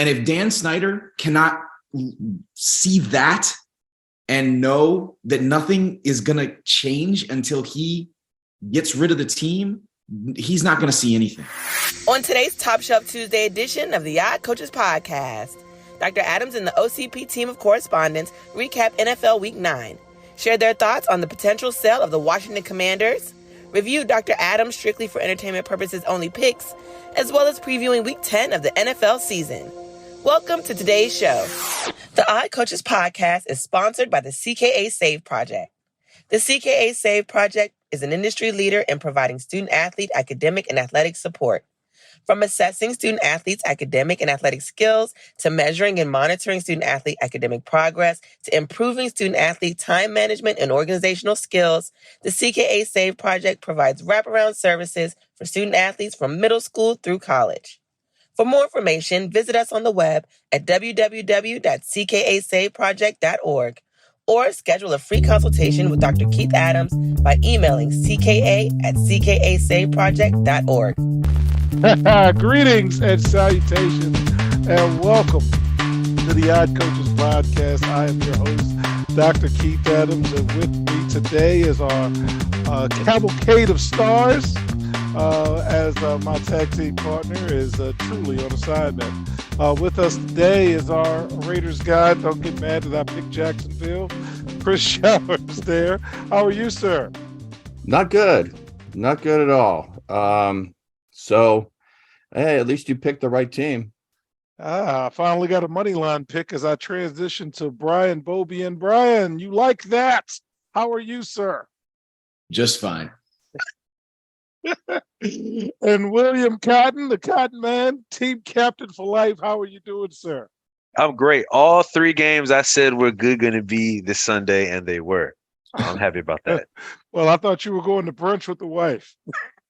And if Dan Snyder cannot see that and know that nothing is going to change until he gets rid of the team, he's not going to see anything. On today's Top Shelf Tuesday edition of the Yacht Coaches Podcast, Dr. Adams and the OCP team of correspondents recap NFL Week 9, share their thoughts on the potential sale of the Washington Commanders, review Dr. Adams' strictly for entertainment purposes only picks, as well as previewing Week 10 of the NFL season. Welcome to today's show. The Yacht Coaches Podcast is sponsored by the CKA SAVE Project. The CKA SAVE Project is an industry leader in providing student-athlete academic and athletic support. From assessing student-athletes' academic and athletic skills, to measuring and monitoring student-athlete academic progress, to improving student-athlete time management and organizational skills, the CKA SAVE Project provides wraparound services for student-athletes from middle school through college. For more information, visit us on the web at www.ckasaveproject.org or schedule a free consultation with Dr. Keith Adams by emailing cka@ckasaveproject.org. Greetings and salutations and welcome to the Yacht Coaches Podcast. I am your host, Dr. Keith Adams, and with me today is our cavalcade of stars. As my tag team partner is truly on assignment. With us today is our Raiders guy. Don't get mad that I picked Jacksonville. Chris Showers there. How are you, sir? Not good. Not good at all. So, hey, at least you picked the right team. I finally got a money line pick as I transition to Brian Bobby. And Brian, you like that? How are you, sir? Just fine. And William Cotton, the Cotton Man, team captain for life. How are you doing, sir? I'm great. All three games I said were good going to be this Sunday, and they were. I'm happy about that. Well, I thought you were going to brunch with the wife.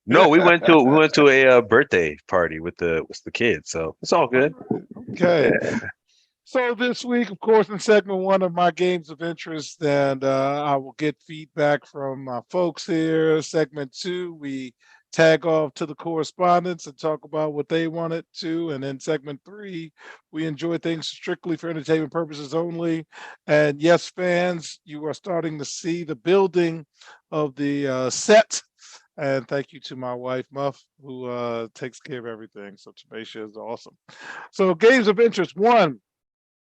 No, we went to a birthday party with the kids, so it's all good. Okay. Yeah. So this week, of course, in segment one of my games of interest, and I will get feedback from my folks here. Segment two, we tag off to the correspondents and talk about what they wanted to. And then segment three, we enjoy things strictly for entertainment purposes only. And yes, fans, you are starting to see the building of the set. And thank you to my wife, Muff, who takes care of everything. So Tamisha is awesome. So games of interest, one,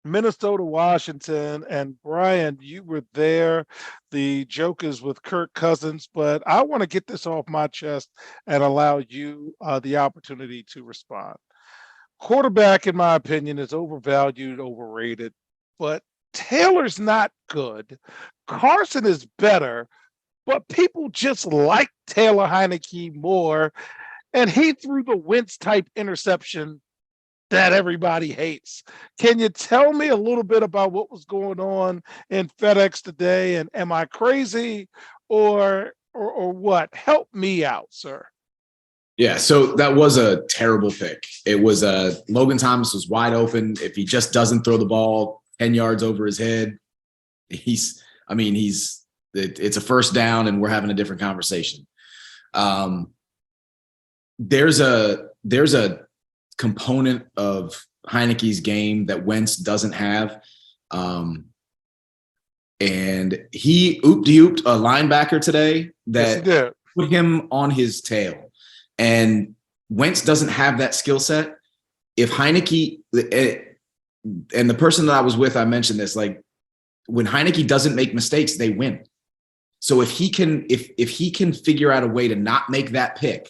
Minnesota, Washington, and Brian, you were there. The joke is with Kirk Cousins, but I want to get this off my chest and allow you the opportunity to respond. Quarterback, in my opinion, is overvalued, overrated, but Taylor's not good. Carson is better, but people just like Taylor Heineke more, and he threw the Wentz-type interception that everybody hates. Can you tell me a little bit about what was going on in FedEx today? And am I crazy or what? Help me out, sir. Yeah, so that was a terrible pick. It was Logan Thomas was wide open. If he just doesn't throw the ball 10 yards over his head, it's a first down and we're having a different conversation. There's a component of Heineke's game that Wentz doesn't have. And he ooped a linebacker today that put him on his tail. And Wentz doesn't have that skill set. If Heineke, and the person that I was with, I mentioned this, like when Heineke doesn't make mistakes, they win. So if he can figure out a way to not make that pick,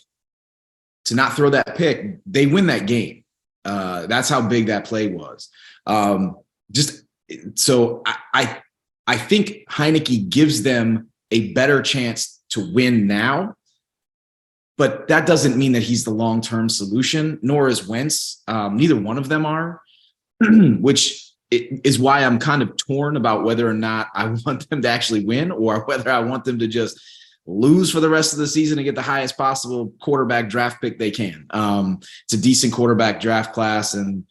to not throw that pick, they win that game. That's how big that play was. I think Heineke gives them a better chance to win now, but that doesn't mean that he's the long-term solution, nor is Wentz. Neither one of them are, which is why I'm kind of torn about whether or not I want them to actually win or whether I want them to just lose for the rest of the season and get the highest possible quarterback draft pick they can. It's a decent quarterback draft class, and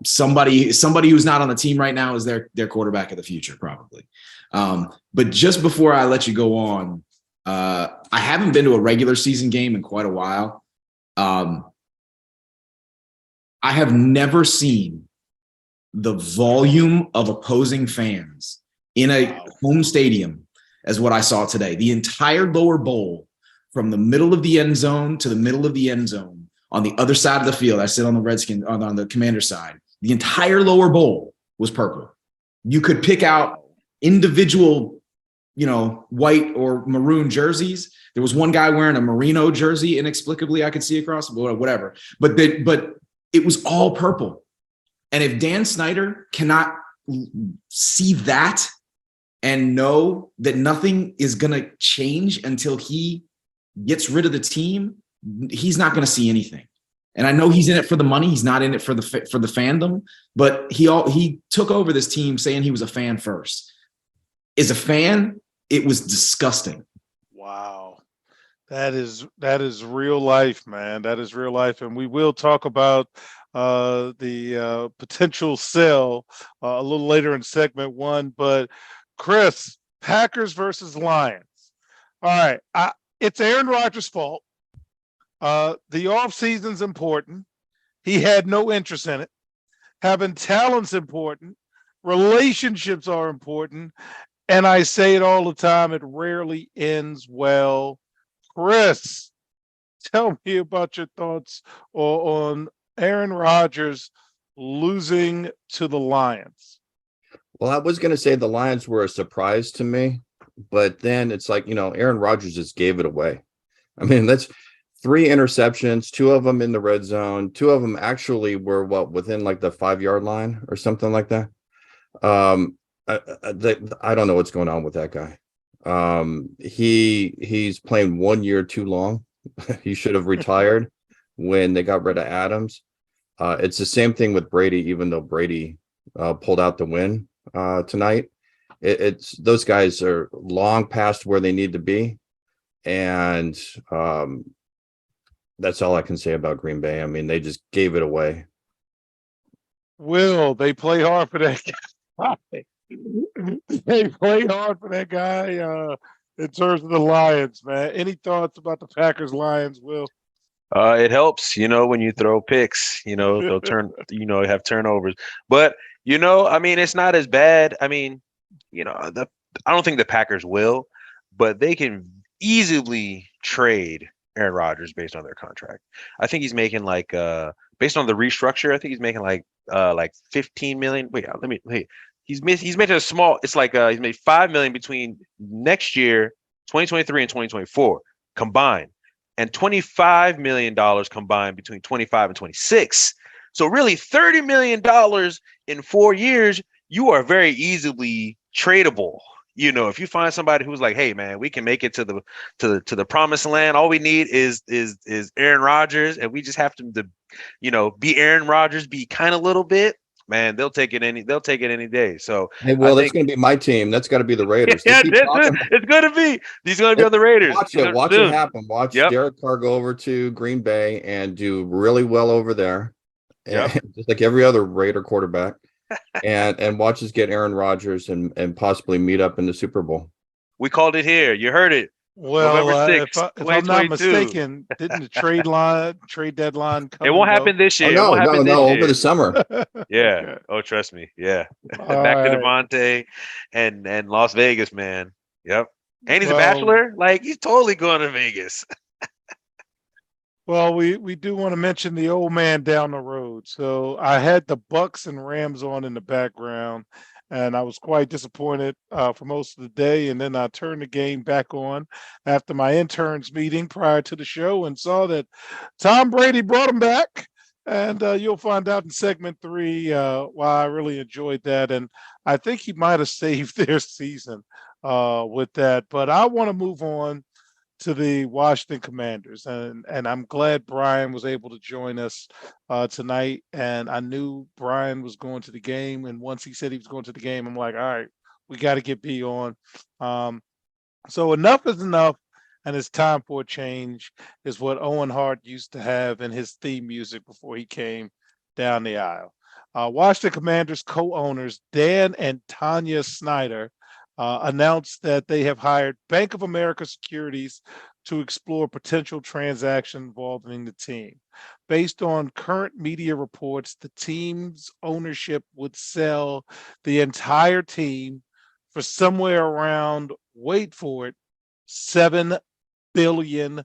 somebody who's not on the team right now is their quarterback of the future, probably. But just before I let you go on, I haven't been to a regular season game in quite a while. I have never seen the volume of opposing fans in a home stadium as what I saw today. The entire lower bowl, from the middle of the end zone to the middle of the end zone, on the other side of the field, I sit on the Redskins, on the Commander side, the entire lower bowl was purple. You could pick out individual, white or maroon jerseys. There was one guy wearing a merino jersey, inexplicably, I could see across, whatever. But it was all purple. And if Dan Snyder cannot see that and know that nothing is going to change until he gets rid of the team, he's not going to see anything. And I know he's in it for the money. He's not in it for the fandom, but he took over this team saying he was a fan first. As a fan, it was disgusting. Wow. That is real life, man. That is real life. And we will talk about the potential sell a little later in segment 1. But Chris, Packers versus Lions. All right. It's Aaron Rodgers' fault. The offseason's important. He had no interest in it. Having talent's important. Relationships are important. And I say it all the time, it rarely ends well. Chris, tell me about your thoughts on Aaron Rodgers losing to the Lions. Well, I was going to say the Lions were a surprise to me, but then it's like, Aaron Rodgers just gave it away. I mean, that's 3 interceptions, 2 of them in the red zone. 2 of them actually were within like the 5-yard line or something like that. I don't know what's going on with that guy. He's playing 1 year too long. He should have retired when they got rid of Adams. It's the same thing with Brady, even though Brady pulled out the win tonight. It's those guys are long past where they need to be. And that's all I can say about Green Bay. I mean, they just gave it away. Will they play hard for that guy? They play hard for that guy in terms of the Lions, man. Any thoughts about the Packers Lions, Will? It helps, when you throw picks, they'll turn, have turnovers. But, I mean, it's not as bad. I mean, I don't think the Packers will, but they can easily trade Aaron Rodgers based on their contract. I think he's making based on the restructure, I think he's making like 15 million. He's making a small, it's like he's made 5 million between next year, 2023 and 2024 combined, and $25 million combined between 25 and 26. So really $30 million in 4 years, you are very easily tradable. If you find somebody who's like, hey man, we can make it to the promised land. All we need is Aaron Rodgers, and we just have to be Aaron Rodgers, be kind of a little bit. Man, they'll take it any day. So Hey, well, that's going to be my team. That's got to be the Raiders. Yeah, it's going to be. He's going to be on the Raiders. Watch it happen. Watch Derek Carr go over to Green Bay and do really well over there, just like every other Raider quarterback, and watch us get Aaron Rodgers and possibly meet up in the Super Bowl. We called it here. You heard it. Well, November 6th, if I'm not mistaken, didn't the trade deadline come? It won't happen this year. Oh, no, over the summer. Yeah. Okay. Oh, trust me. Yeah. Back to Devontae and Las Vegas, man. Yep. And he's a bachelor. Like, he's totally going to Vegas. Well, we do want to mention the old man down the road. So I had the Bucks and Rams on in the background, and I was quite disappointed for most of the day. And then I turned the game back on after my interns meeting prior to the show and saw that Tom Brady brought him back. And you'll find out in segment 3 why I really enjoyed that. And I think he might have saved their season with that. But I want to move on to the Washington Commanders. And I'm glad Brian was able to join us tonight. And I knew Brian was going to the game. And once he said he was going to the game, I'm like, all right, we got to get B on. So enough is enough. And it's time for a change is what Owen Hart used to have in his theme music before he came down the aisle. Washington Commanders co-owners Dan and Tanya Snyder announced that they have hired Bank of America Securities to explore potential transaction involving the team. Based on current media reports, the team's ownership would sell the entire team for somewhere around, wait for it, $7 billion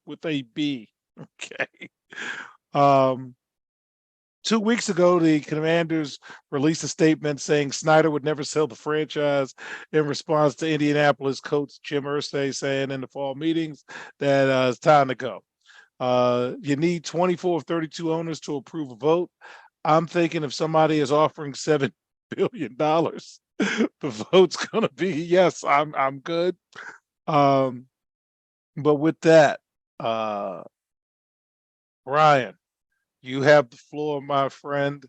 with a B. Okay. 2 weeks ago, the Commanders released a statement saying Snyder would never sell the franchise in response to Indianapolis coach Jim Irsay saying in the fall meetings that it's time to go. You need 24 of 32 owners to approve a vote. I'm thinking if somebody is offering $7 billion, the vote's going to be yes, I'm good. But with that, Brian, you have the floor, my friend.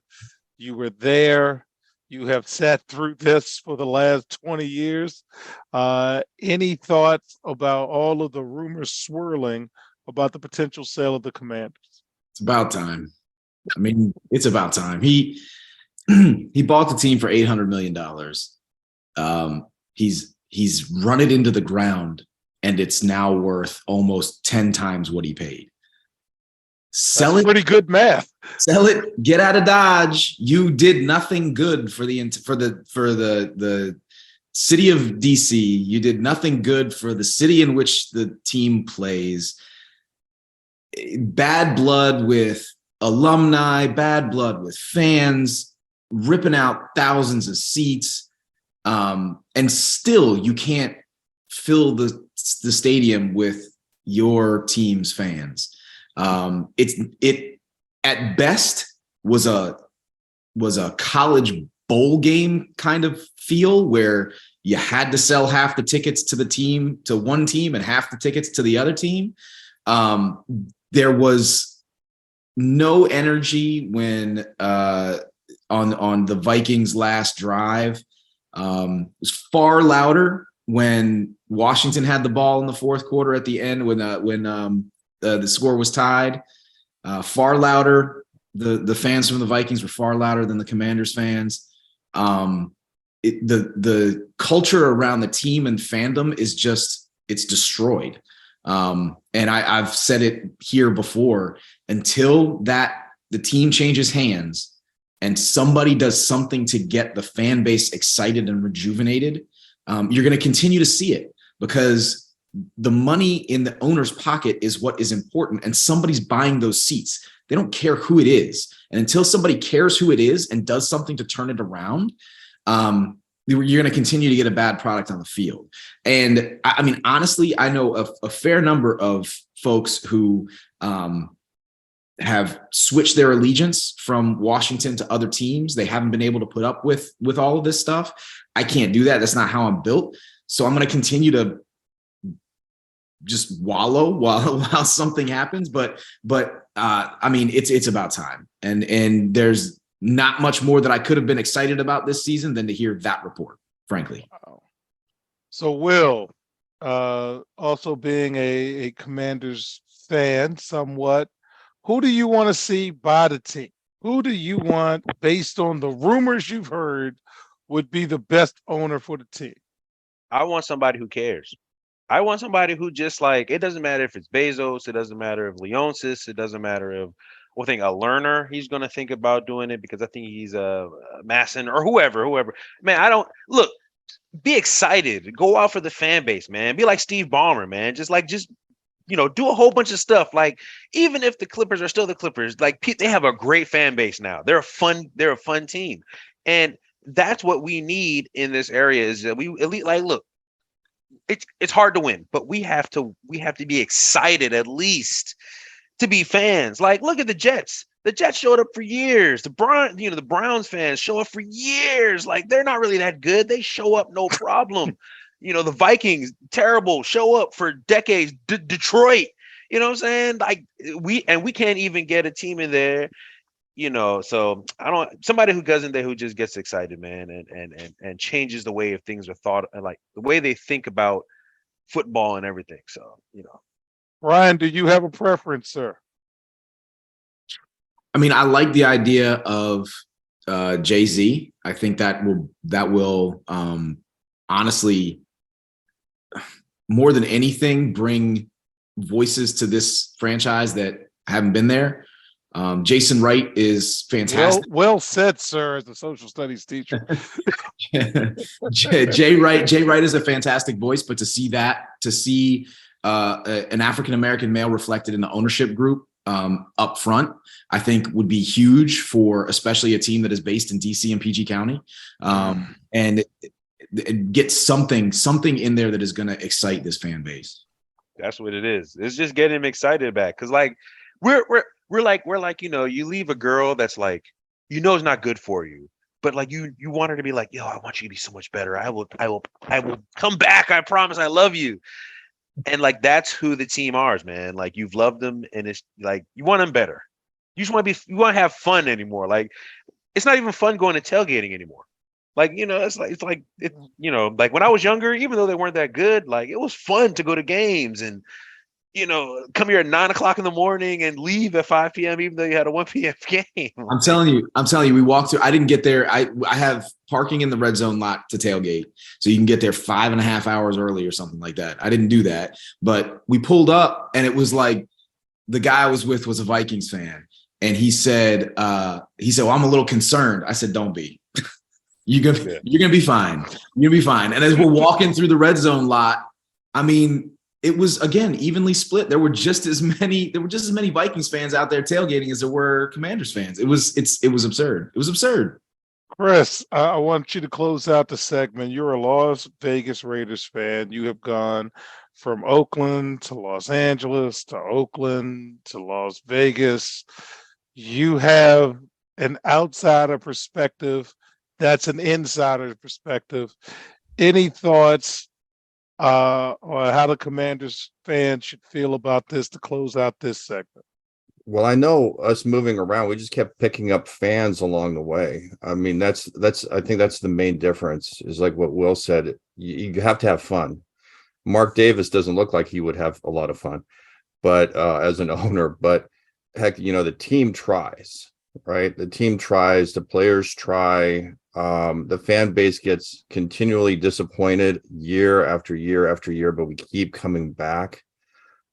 You were there. You have sat through this for the last 20 years. Any thoughts about all of the rumors swirling about the potential sale of the Commanders? It's about time. I mean, it's about time. He bought the team for $800 million. He's run it into the ground, and it's now worth almost 10 times what he paid. Sell it. Pretty good math. Sell it. Get out of Dodge. You did nothing good for the city of DC. You did nothing good for the city in which the team plays. Bad blood with alumni, bad blood with fans, ripping out thousands of seats, and still you can't fill the stadium with your team's fans. It at best was a college bowl game kind of feel where you had to sell half the tickets to one team and half the tickets to the other team. There was no energy when on the Vikings' last drive. It was far louder when Washington had the ball in the fourth quarter at the end when the score was tied. Far louder. The fans from the Vikings were far louder than the Commanders fans. The culture around the team and fandom is it's destroyed. And I've said it here before, until the team changes hands and somebody does something to get the fan base excited and rejuvenated, you're going to continue to see it, because the money in the owner's pocket is what is important, and somebody's buying those seats. They don't care who it is. And until somebody cares who it is and does something to turn it around, you're going to continue to get a bad product on the field. And I mean, honestly, I know a fair number of folks who have switched their allegiance from Washington to other teams. They haven't been able to put up with all of this stuff. I can't do that. That's not how I'm built. So I'm going to continue to just wallow while something happens. But I mean, it's about time. And there's not much more that I could have been excited about this season than to hear that report, frankly. So Will, also being a Commanders fan somewhat, who do you want to see buy the team? Who do you want, based on the rumors you've heard, would be the best owner for the team? I want somebody who cares. I want somebody who just it doesn't matter if it's Bezos, it doesn't matter if Leonsis, it doesn't matter if I think a learner, he's going to think about doing it, because I think he's a Masson or whoever. Man, be excited. Go out for the fan base, man. Be like Steve Ballmer, man. Just do a whole bunch of stuff. Even if the Clippers are still the Clippers, they have a great fan base now. They're a fun team. And that's what we need in this area, is that we at least look, it's hard to win, but we have to be excited at least to be fans. Look at the Jets. The Jets showed up for years. The Browns fans show up for years. They're not really that good. They show up no problem. The Vikings, terrible, show up for decades. Detroit, you know what I'm saying? We can't even get a team in there. So somebody who just gets excited, man, and changes the way of things are thought, and the way they think about football and everything. So, Ryan, do you have a preference, sir? I mean, I like the idea of Jay-Z. I think that will honestly, more than anything, bring voices to this franchise that haven't been there. Jason Wright is fantastic. Well said, sir, as a social studies teacher. Jay Wright is a fantastic voice, but to see an African-American male reflected in the ownership group up front, I think would be huge for especially a team that is based in DC and PG County. And get something in there that is going to excite this fan base. That's what it is. It's just getting him excited back. Cause like we're like, you know, you leave a girl that's like, you know, is not good for you, but like you want her to be like, yo, I want you to be so much better. I will come back. I promise. I love you. And like, that's who the team are, man. Like you've loved them and it's like, you want them better. You just want to have fun anymore. Like it's not even fun going to tailgating anymore. Like, you know, you know, like when I was younger, even though they weren't that good, like it was fun to go to games and, you know, come here at 9 o'clock in the morning and leave at 5 p.m. even though you had a 1 p.m. game. I'm telling you, we walked through. I didn't get there. I have parking in the red zone lot to tailgate, so you can get there 5.5 hours early or something like that. I didn't do that, but we pulled up, and it was like the guy I was with was a Vikings fan, and he said, "Well, I'm a little concerned." I said, "Don't be. You're gonna be fine. You're gonna be fine." And as we're walking through the red zone lot, I mean, it was again evenly split. There were just as many Vikings fans out there tailgating as there were Commanders fans. It was absurd. It was absurd. Chris, I want you to close out the segment. You're a Las Vegas Raiders fan. You have gone from Oakland to Los Angeles to Oakland to Las Vegas. You have an outsider perspective. That's an insider perspective. Any thoughts or how the Commanders fans should feel about this to close out this segment? Well, I know us moving around, we just kept picking up fans along the way. I mean, I think that's the main difference is like what Will said. You have to have fun. Mark Davis doesn't look like he would have a lot of fun, but as an owner, but heck, you know, the team tries, right? The team tries, the players try. The fan base gets continually disappointed year after year after year, but we keep coming back.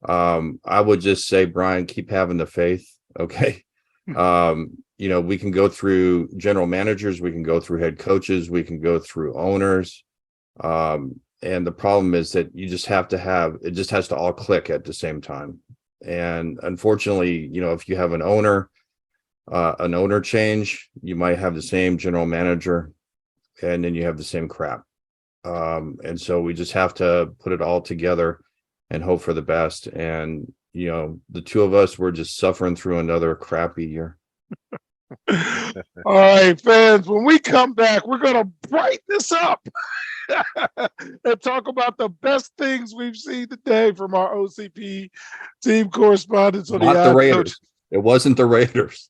I would just say, Brian, keep having the faith. Okay. You know, we can go through general managers, we can go through head coaches, we can go through owners. And the problem is that you just have to it just has to all click at the same time. And unfortunately, you know, if you have an owner change, you might have the same general manager and then you have the same crap. And so we just have to put it all together and hope for the best. And, you know, the two of us, we're just suffering through another crappy year. All right, fans, when we come back, we're going to brighten this up and talk about the best things we've seen today from our OCP team correspondents. Not the Raiders. It wasn't the Raiders.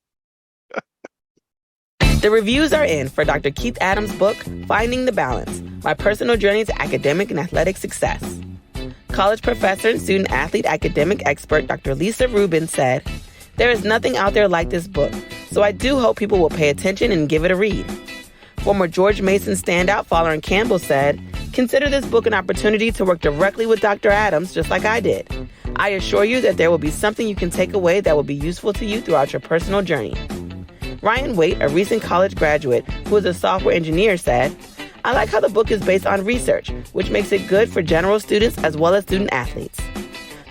The reviews are in for Dr. Keith Adams' book, Finding the Balance, My Personal Journey to Academic and Athletic Success. College professor and student-athlete academic expert Dr. Lisa Rubin said, "There is nothing out there like this book, so I do hope people will pay attention and give it a read." Former George Mason standout Fowler Campbell said, "Consider this book an opportunity to work directly with Dr. Adams, just like I did. I assure you that there will be something you can take away that will be useful to you throughout your personal journey." Ryan Waite, a recent college graduate who is a software engineer, said, "I like how the book is based on research, which makes it good for general students as well as student athletes."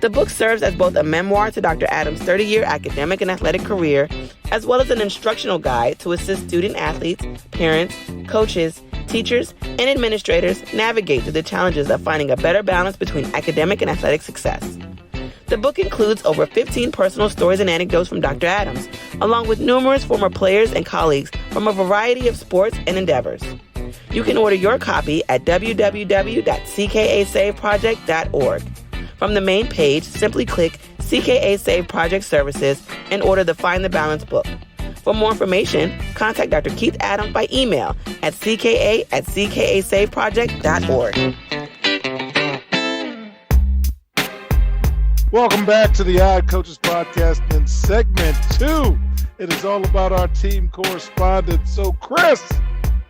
The book serves as both a memoir to Dr. Adams' 30-year academic and athletic career, as well as an instructional guide to assist student athletes, parents, coaches, teachers, and administrators navigate through the challenges of finding a better balance between academic and athletic success. The book includes over 15 personal stories and anecdotes from Dr. Adams, along with numerous former players and colleagues from a variety of sports and endeavors. You can order your copy at www.ckasaveproject.org. From the main page, simply click CKA SAVE Project Services and order the Find the Balance book. For more information, contact Dr. Keith Adams by email at cka@ckasaveproject.org. Welcome back to the Odd Coaches Podcast in segment 2. It is all about our team correspondents. So, Chris,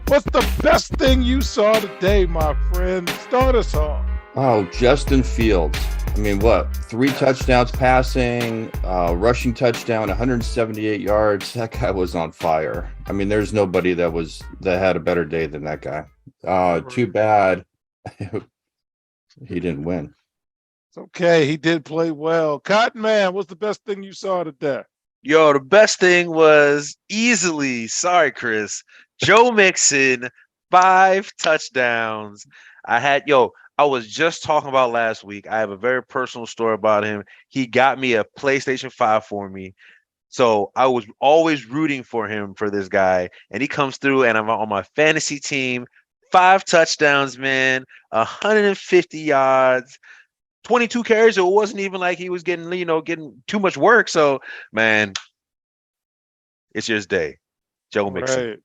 what's the best thing you saw today, my friend? Start us off. Oh, Justin Fields. I mean, what? 3 touchdowns passing, rushing touchdown, 178 yards. That guy was on fire. I mean, there's nobody that had a better day than that guy. Too bad he didn't win. It's okay. He did play well. Cotton Man, what's the best thing you saw today? Yo, the best thing was easily, sorry, Chris, Joe Mixon, 5 touchdowns. I was just talking about last week. I have a very personal story about him. He got me a PlayStation 5 for me. So I was always rooting for him, for this guy. And he comes through, and I'm on my fantasy team. 5 touchdowns, man, 150 yards. 22 carries, so it wasn't even like he was getting too much work. So, man, it's his day. Joe Mixon. Right.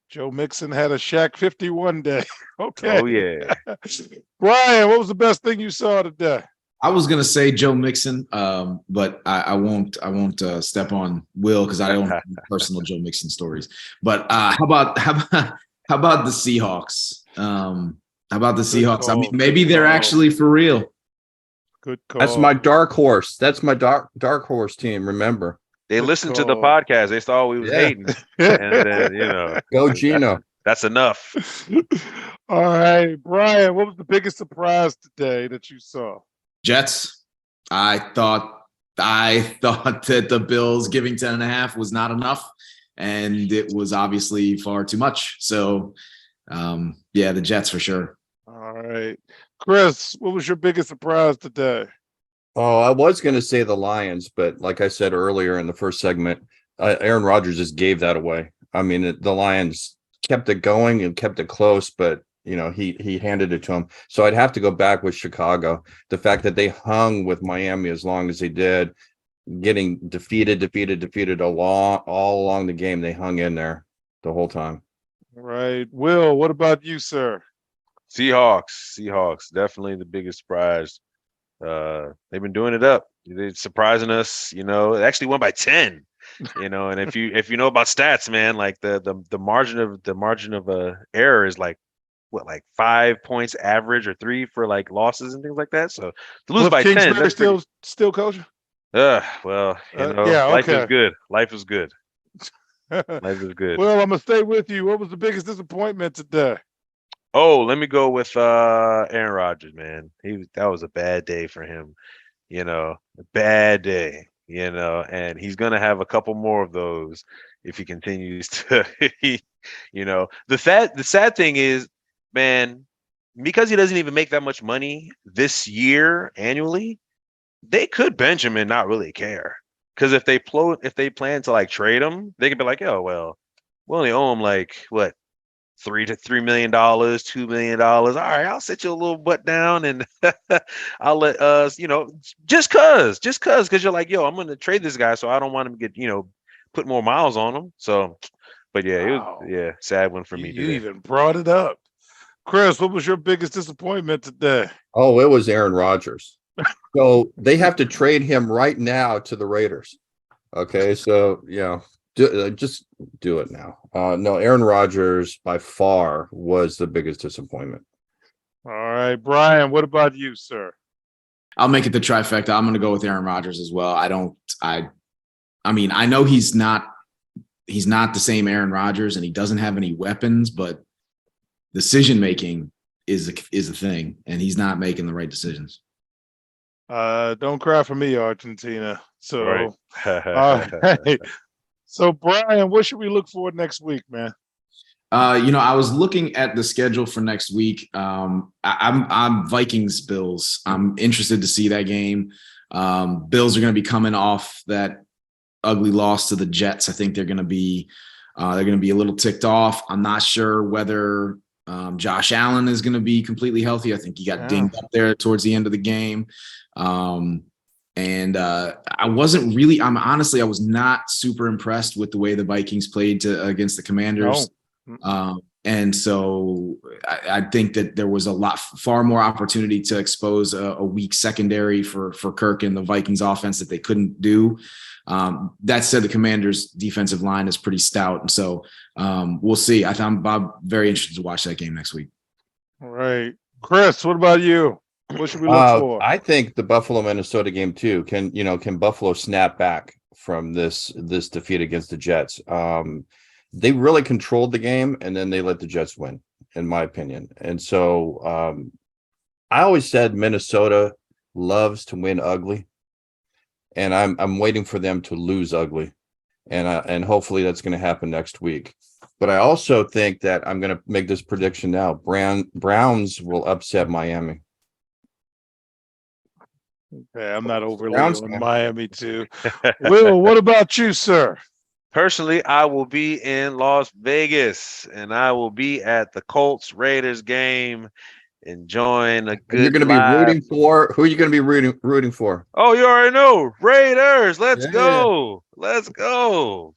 Joe Mixon had a Shaq 51 day. Okay. Oh, yeah. Brian, what was the best thing you saw today? I was gonna say Joe Mixon, but I won't step on Will because I don't have personal Joe Mixon stories. But how about the Seahawks? How about the Seahawks? Call, I mean, maybe they're actually for real. Good call. That's my dark horse. That's my dark horse team. Remember, They Good listened to the call. podcast. They thought we was hating. And then, go Gino. that's enough. All right, Brian, what was the biggest surprise today that you saw? Jets. I thought that the Bills giving 10.5 was not enough, and it was obviously far too much. So, yeah, the Jets for sure. All right, Chris, what was your biggest surprise today? Oh, I was going to say the Lions, but like I said earlier in the first segment, Aaron Rodgers just gave that away. I mean, the Lions kept it going and kept it close, but he handed it to him. So I'd have to go back with Chicago. The fact that they hung with Miami as long as they did, getting defeated all along the game, they hung in there the whole time. All right, Will, what about you, sir? Seahawks, definitely the biggest surprise. They've been doing it up. They're surprising us. It actually won by 10. And if you know about stats, man, like the margin of error is like 5 points average or 3 for like losses and things like that. So to lose by 10, that's still coaching. Well, yeah, life okay. is good. Life is good. Life is good. Well, I'm gonna stay with you. What was the biggest disappointment today? Oh, let me go with Aaron Rodgers, man. That was a bad day for him. A bad day. And he's gonna have a couple more of those if he continues to. The sad thing is, man, because he doesn't even make that much money this year annually, they could bench him and not really care. Because if they plan to like trade him, they could be like, oh well, we only owe him like what, $3 million, $2 million. All right, I'll sit your little butt down and I'll let us, just cause you're like, yo, I'm gonna trade this guy, so I don't want him to get, put more miles on him. So, but yeah, Wow. it was sad one for me You today. even brought it up. Chris, what was your biggest disappointment today? Oh, it was Aaron Rodgers. So they have to trade him right now to the Raiders. Okay, so just do it now. No, Aaron Rodgers by far was the biggest disappointment. All right, Brian, what about you, sir? I'll make it the trifecta. I'm going to go with Aaron Rodgers as well. I mean, I know he's not the same Aaron Rodgers and he doesn't have any weapons, but decision making is a thing, and he's not making the right decisions. Don't cry for me, Argentina. So, Right. all right. So, Brian, what should we look for next week, man? I was looking at the schedule for next week. I'm Vikings Bills. I'm interested to see that game. Bills are going to be coming off that ugly loss to the Jets. I think they're going to be a little ticked off. I'm not sure whether Josh Allen is going to be completely healthy. I think he got dinged up there towards the end of the game. And I was not super impressed with the way the Vikings played against the Commanders. No. And so I think that there was far more opportunity to expose a weak secondary for Kirk and the Vikings offense that they couldn't do. That said, the Commanders defensive line is pretty stout. And so we'll see. I'm very interested to watch that game next week. All right. Chris, what about you? What should we look for? I think the Buffalo Minnesota game too. Can Buffalo snap back from this defeat against the Jets? They really controlled the game and then they let the Jets win, in my opinion. And so I always said Minnesota loves to win ugly, and I'm waiting for them to lose ugly, and hopefully that's going to happen next week. But I also think that I'm going to make this prediction now. Browns will upset Miami. Okay, I'm not overly Browns on fan. Miami too. Will, what about you, sir? Personally, I will be in Las Vegas and I will be at the Colts Raiders game, enjoying a And you're good going to be live. rooting for who? Are you going to be rooting for? Oh, you already know. Raiders. Let's Yeah. go. Let's go.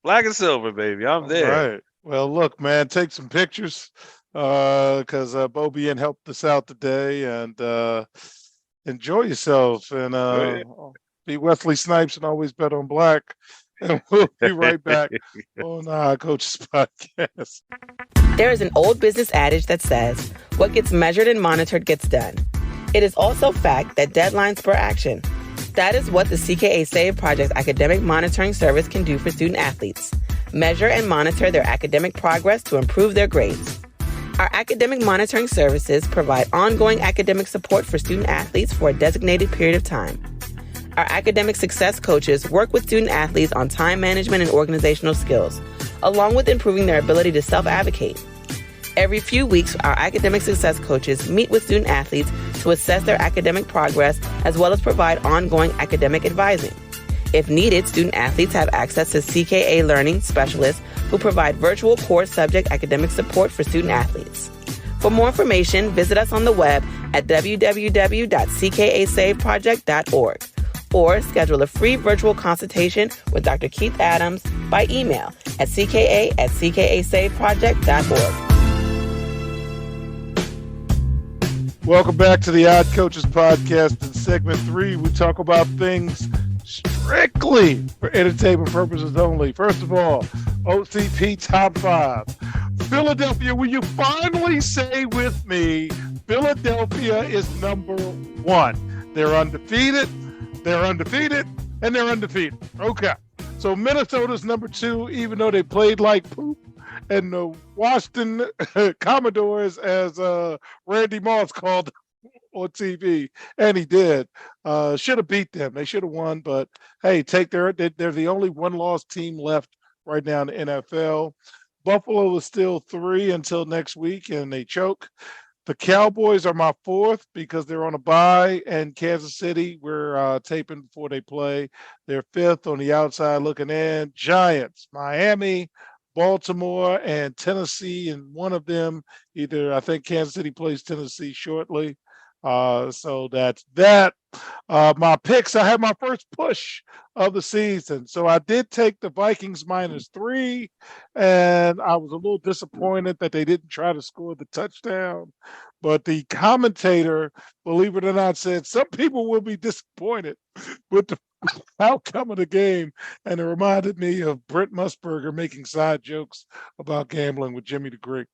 Black and silver, baby. I'm All there. right. Well, look, man, take some pictures because Bo Bien helped us out today, and enjoy yourself. And be Wesley Snipes and always bet on black. And we'll be right back on Coach's Podcast. There is an old business adage that says, what gets measured and monitored gets done. It is also fact that deadlines spur action. That is what the CKA SAVE Project academic monitoring service can do for student athletes. Measure and monitor their academic progress to improve their grades. Our academic monitoring services provide ongoing academic support for student athletes for a designated period of time. Our academic success coaches work with student athletes on time management and organizational skills, along with improving their ability to self-advocate. Every few weeks, our academic success coaches meet with student athletes to assess their academic progress as well as provide ongoing academic advising. If needed, student athletes have access to CKA Learning Specialists who provide virtual core subject academic support for student athletes. For more information, visit us on the web at www.ckasaveproject.org or schedule a free virtual consultation with Dr. Keith Adams by email at cka@ckasaveproject.org. Welcome back to the Odd Coaches Podcast. In segment 3, we talk about things strictly for entertainment purposes only. First of all, OCP Top 5. Philadelphia, will you finally say with me, Philadelphia is number 1. They're undefeated, and they're undefeated. Okay. So Minnesota's number 2, even though they played like poop. And the Washington Commodores, as Randy Moss called on TV, and he did, should have beat them. They should have won, but hey, they're the only one-loss team left right now in the NFL. Buffalo is still 3 until next week, and they choke. The Cowboys are my 4th because they're on a bye, and Kansas City, we're taping before they play. They're 5th on the outside looking in. Giants, Miami, Baltimore, and Tennessee, and one of them, I think Kansas City plays Tennessee shortly. So that's that. My picks, I had my first push of the season. So I did take the Vikings -3, and I was a little disappointed that they didn't try to score the touchdown. But the commentator, believe it or not, said some people will be disappointed with the outcome of the game, and it reminded me of Brent Musburger making side jokes about gambling with Jimmy the Greek.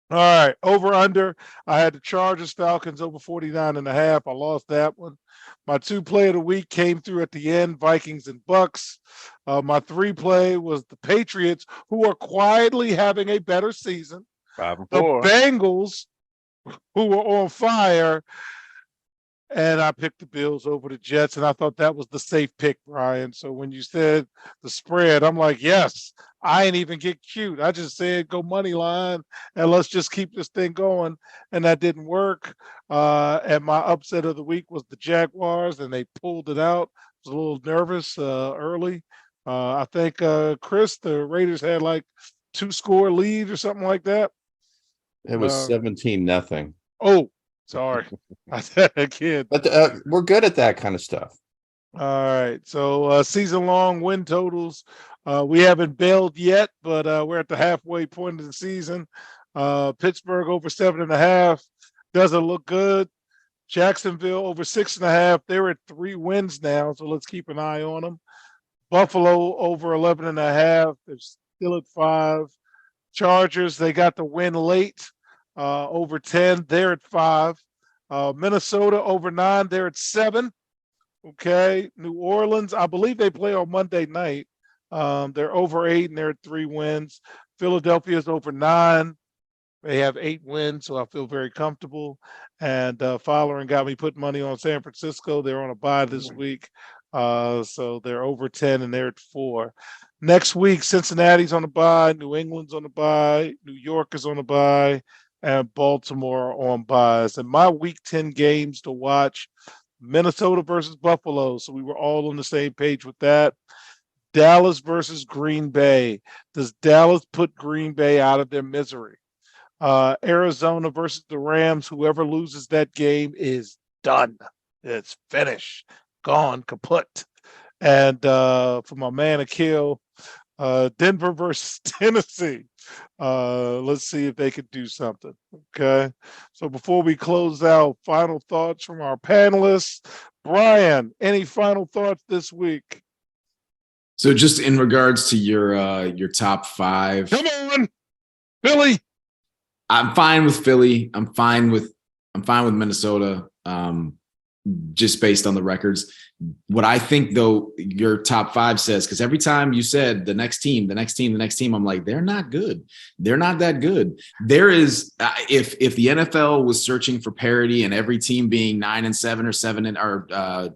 All right, over under. I had the Chargers Falcons over 49.5. I lost that one. My 2 play of the week came through at the end, Vikings and Bucks. My 3 play was the Patriots, who are quietly having a better season. 5-4. The Bengals, who were on fire. And I picked the Bills over the Jets, and I thought that was the safe pick, Brian. So when you said the spread, I'm like, yes, I ain't even get cute. I just said go money line, and let's just keep this thing going. And that didn't work. And my upset of the week was the Jaguars, and they pulled it out. I was a little nervous early. I think, Chris, the Raiders had like 2-score lead or something like that. It was 17-0. Oh, sorry. I said again. But we're good at that kind of stuff. All right. So season-long win totals. We haven't bailed yet, but we're at the halfway point of the season. Pittsburgh over 7.5 doesn't look good. Jacksonville over 6.5. They're at 3 wins now, so let's keep an eye on them. Buffalo over 11.5. They're still at 5. Chargers, they got the win late. over 10. They're at 5. Minnesota over 9. They're at 7. Okay. New Orleans, I believe they play on Monday night. They're over 8 and they're at 3 wins. Philadelphia is over 9. They have 8 wins, so I feel very comfortable. And Following got me putting money on San Francisco. They're on a bye this week. So they're over 10 and they're at 4. Next week, Cincinnati's on a bye, New England's on a bye, New York is on a bye, and Baltimore on buys. And my week 10 games to watch, Minnesota versus Buffalo. So we were all on the same page with that. Dallas versus Green Bay. Does Dallas put Green Bay out of their misery? Arizona versus the Rams. Whoever loses that game is done. It's finished, gone, kaput. And for my man Akil, Denver versus Tennessee. Let's see if they could do something. Okay. So before we close out, final thoughts from our panelists. Brian, any final thoughts this week? So just in regards to your top 5. Come on, Billy. I'm fine with Philly. I'm fine with Minnesota. Just based on the records. What I think though, your top 5 says, because every time you said the next team, I'm like, they're not good. They're not that good. There is, if the NFL was searching for parity and every team being 9-7 or 7 and or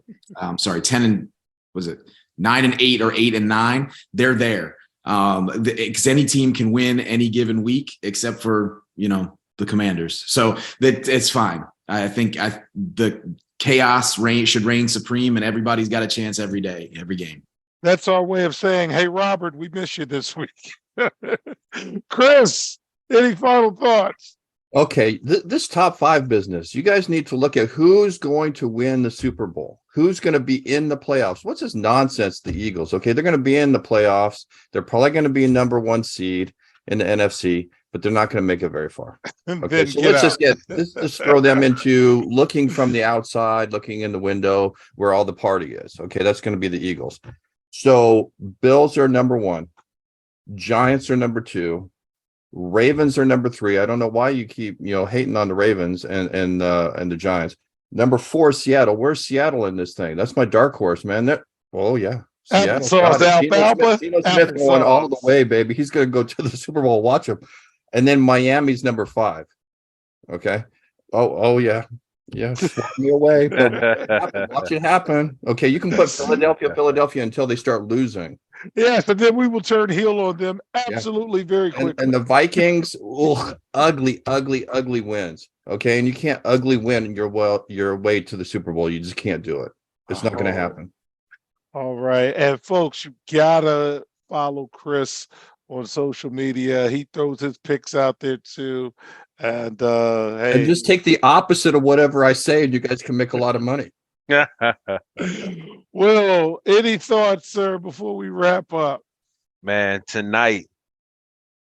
10 and was it 9-8 or 8-9, they're there. Because any team can win any given week except for the Commanders. So that it's fine. I think the chaos should reign supreme, and everybody's got a chance every day, every game. That's our way of saying, hey, Robert, we miss you this week. Chris, any final thoughts? Okay, this top 5 business, you guys need to look at who's going to win the Super Bowl, who's going to be in the playoffs. What's this nonsense, the Eagles? Okay, they're going to be in the playoffs. They're probably going to be number 1 seed in the NFC, but they're not going to make it very far. Okay, so let's just throw them into looking from the outside, looking in the window where all the party is. Okay, that's going to be the Eagles. So Bills are number 1, Giants are number 2, Ravens are number 3. I don't know why you keep hating on the Ravens and the Giants. Number 4, Seattle. Where's Seattle in this thing? That's my dark horse, man. Oh yeah. Seattle. Geno Smith going all the way, baby. He's going to go to the Super Bowl. Watch him. And then Miami's number 5. Okay. Oh yeah. Yeah. Swat me away. Watch it happen. Okay. You can put Philadelphia until they start losing. Yes, and then we will turn heel on them absolutely very quickly. And the Vikings, ugly wins. Okay. And you can't ugly win your way to the Super Bowl. You just can't do it. It's not going to happen. All right. And folks, you gotta follow Chris on social media. He throws his picks out there too. And hey, and just take the opposite of whatever I say, and you guys can make a lot of money. Will, any thoughts, sir, before we wrap up? Man, tonight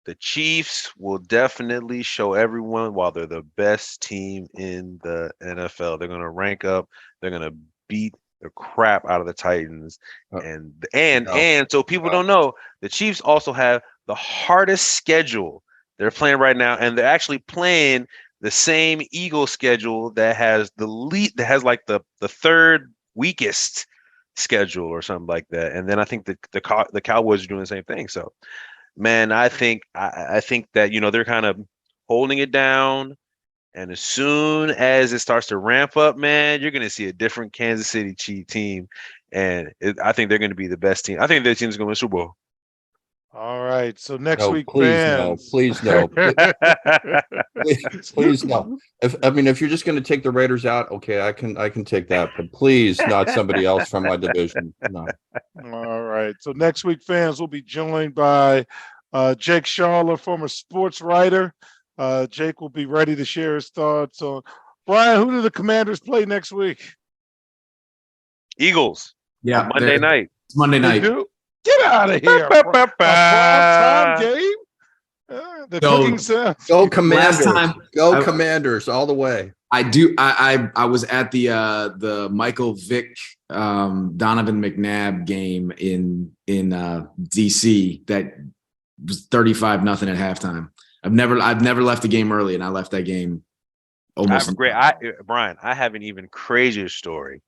the Chiefs will definitely show everyone why they're the best team in the NFL. They're gonna rank up, they're gonna beat the crap out of the Titans. And so people don't know, the Chiefs also have the hardest schedule they're playing right now, and they're actually playing the same Eagles schedule that has like the third weakest schedule or something like that. And then I think the Cowboys are doing the same thing. So man, I think that they're kind of holding it down. And as soon as it starts to ramp up, man, you're going to see a different Kansas City Chiefs team. And I think they're going to be the best team. I think their team's going to win the Super Bowl. All right. So next week, please fans. Please no. Please no. If you're just going to take the Raiders out, okay, I can take that. But please not somebody else from my division. No. All right. So next week, fans, will be joined by Jake Sharler, former sports writer. Jake will be ready to share his thoughts on Brian. Who do the Commanders play next week? Eagles. Yeah, Monday night. It's Monday night. Get out of here! A prime time game. The cooking sound. Go Commanders! Go Commanders all the way. I was at the Michael Vick Donovan McNabb game in DC that was 35-0 at halftime. I've never left a game early, and I left that game I almost. have a great, Brian, I have an even crazier story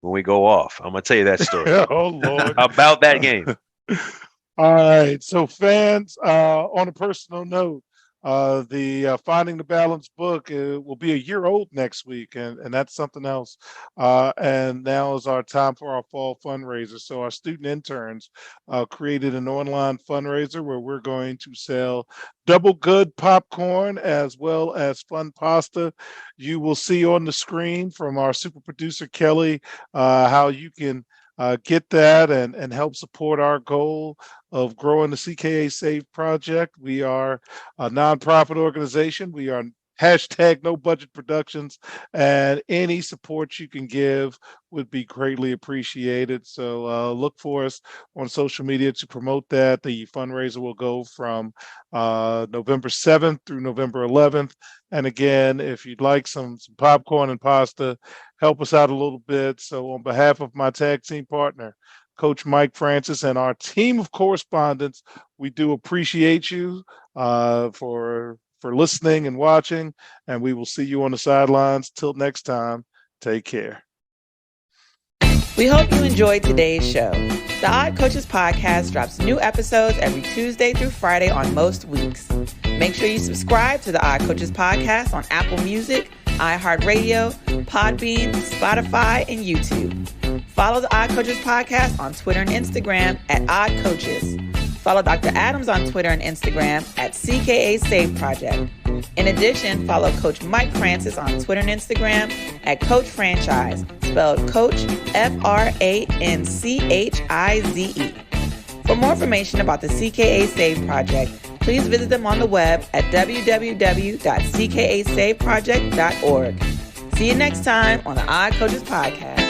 when we go off. I'm gonna tell you that story Oh Lord. about that game. All right. So fans, on a personal note, the Finding the Balance book will be a year old next week, and that's something else. And now is our time for our fall fundraiser. So our student interns created an online fundraiser where we're going to sell double good popcorn as well as fun pasta. You will see on the screen from our super producer Kelly how you can get that and help support our goal of growing the CKA SAVE Project. We are a nonprofit organization. We are hashtag no budget productions, and any support you can give would be greatly appreciated. So look for us on social media to promote that. The fundraiser will go from November 7th through November 11th. And again, if you'd like some popcorn and pasta, help us out a little bit. So on behalf of my tag team partner, Coach Mike Francis, and our team of correspondents, we do appreciate you for listening and watching, and we will see you on the sidelines. Till next time, take care. We hope you enjoyed today's show. The Odd Coaches Podcast drops new episodes every Tuesday through Friday on most weeks. Make sure you subscribe to the Odd Coaches Podcast on Apple Music, iHeartRadio, Podbean, Spotify, and YouTube. Follow the Odd Coaches Podcast on Twitter and Instagram at Odd Coaches. Follow Dr. Adams on Twitter and Instagram at CKA SAVE Project. In addition, follow Coach Mike Francis on Twitter and Instagram at Coach Franchise, spelled Coach FRANCHIZE. For more information about the CKA SAVE Project, please visit them on the web at www.ckasaveproject.org. See you next time on the Odd Coaches Podcast.